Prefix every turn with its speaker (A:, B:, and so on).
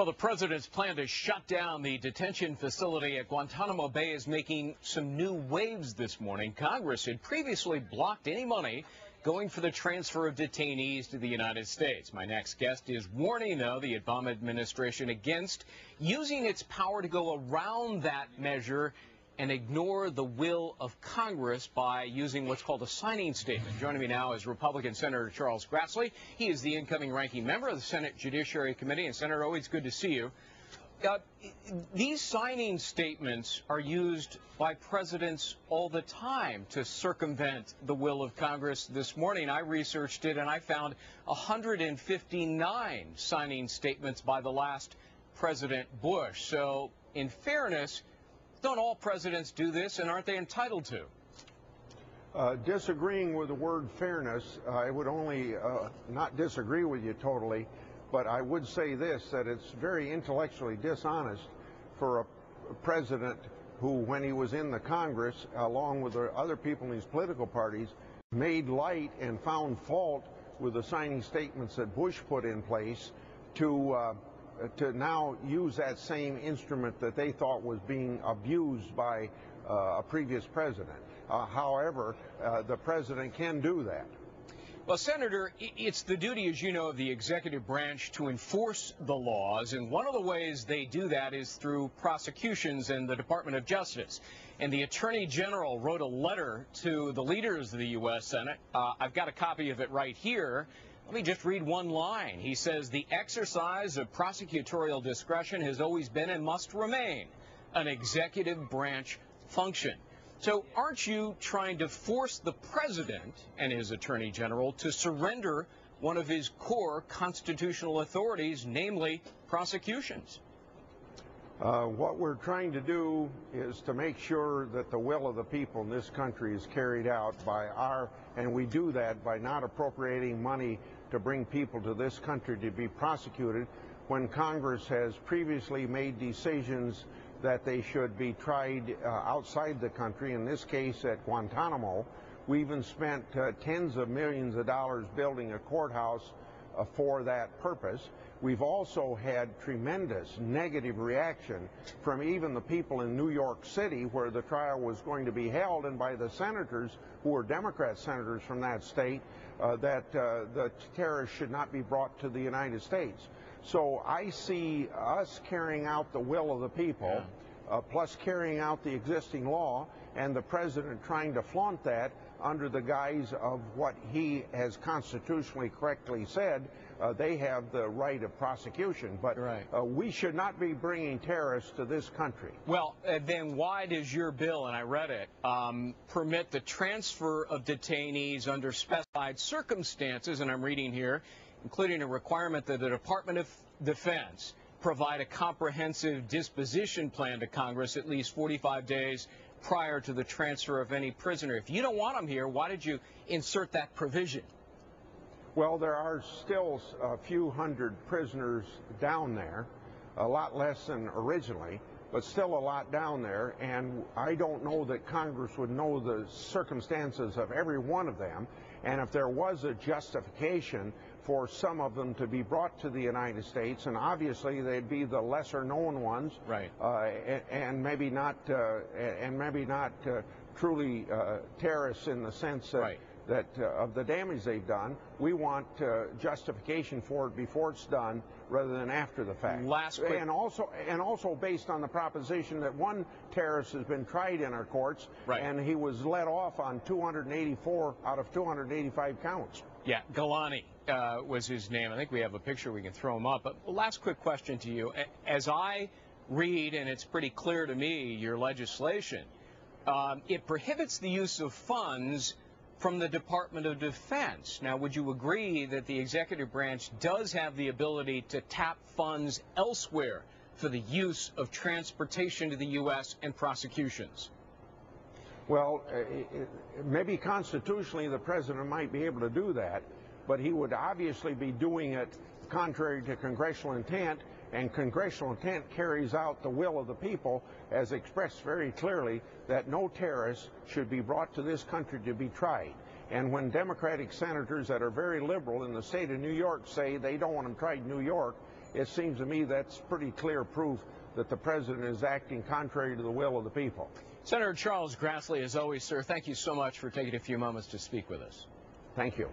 A: Well, the president's plan to shut down the detention facility at Guantanamo Bay is making some new waves this morning. Congress had previously blocked any money going for the transfer of detainees to the United States. My next guest is warning, though, the Obama administration against using its power to go around that measure and ignore the will of Congress by using what's called a signing statement. Joining me now is Republican Senator Charles Grassley. He is the incoming ranking member of the Senate Judiciary Committee. And, Senator, always good to see you. These signing statements are used by presidents all the time to circumvent the will of Congress. This morning I researched it and I found 159 signing statements by the last President Bush. So, in fairness, don't all presidents do this, and aren't they entitled to?
B: Disagreeing with the word fairness, I would only not disagree with you totally, but I would say this, that it's very intellectually dishonest for a president who, when he was in the Congress, along with the other people in these political parties, made light and found fault with the signing statements that Bush put in place to now use that same instrument that they thought was being abused by a previous president. However, the president can do that.
A: Well, Senator, it's the duty, as you know, of the executive branch to enforce the laws, and one of the ways they do that is through prosecutions in the Department of Justice. And the Attorney General wrote a letter to the leaders of the U.S. Senate. I've got a copy of it right here. Let me just read one line. He says, "The exercise of prosecutorial discretion has always been and must remain an executive branch function." So aren't you trying to force the president and his attorney general to surrender one of his core constitutional authorities, namely prosecutions?
B: What we're trying to do is to make sure that the will of the people in this country is carried out by and we do that by not appropriating money to bring people to this country to be prosecuted when Congress has previously made decisions that they should be tried outside the country, in this case at Guantanamo. We even spent tens of millions of dollars building a courthouse for that purpose. We've also had tremendous negative reaction from even the people in New York City where the trial was going to be held, and by the senators who were Democrat senators from that state, that the terrorists should not be brought to the United States. So I see us carrying out the will of the people, plus carrying out the existing law, and the president trying to flaunt that under the guise of what he has constitutionally correctly said. They have the right of prosecution, but we should not be bringing terrorists to this country.
A: Well, then why does your bill, and I read it, permit the transfer of detainees under specified circumstances, and I'm reading here, including a requirement that the Department of Defense provide a comprehensive disposition plan to Congress at least 45 days prior to the transfer of any prisoner? If you don't want them here, why did you insert that provision?
B: Well, there are still a few hundred prisoners down there, a lot less than originally, but still a lot down there, and I don't know that Congress would know the circumstances of every one of them, and if there was a justification for some of them to be brought to the United States, and obviously they'd be the lesser known ones, and maybe not truly terrorists in the sense that of the damage they've done. We want justification for it before it's done rather than after the fact. And also based on the proposition that one terrorist has been tried in our courts, and he was let off on 284 out of 285 counts.
A: Yeah, Galani was his name. I think we have a picture we can throw him up. But last quick question to you. As I read, and it's pretty clear to me, your legislation, it prohibits the use of funds from the Department of Defense. Now, would you agree that the executive branch does have the ability to tap funds elsewhere for the use of transportation to the U.S. and prosecutions?
B: Well, maybe constitutionally the president might be able to do that, but he would obviously be doing it contrary to congressional intent, and congressional intent carries out the will of the people as expressed very clearly that no terrorists should be brought to this country to be tried. And when Democratic senators that are very liberal in the state of New York say they don't want them tried in New York, it seems to me that's pretty clear proof that the president is acting contrary to the will of the people.
A: Senator Charles Grassley, as always, sir, thank you so much for taking a few moments to speak with us.
B: Thank you.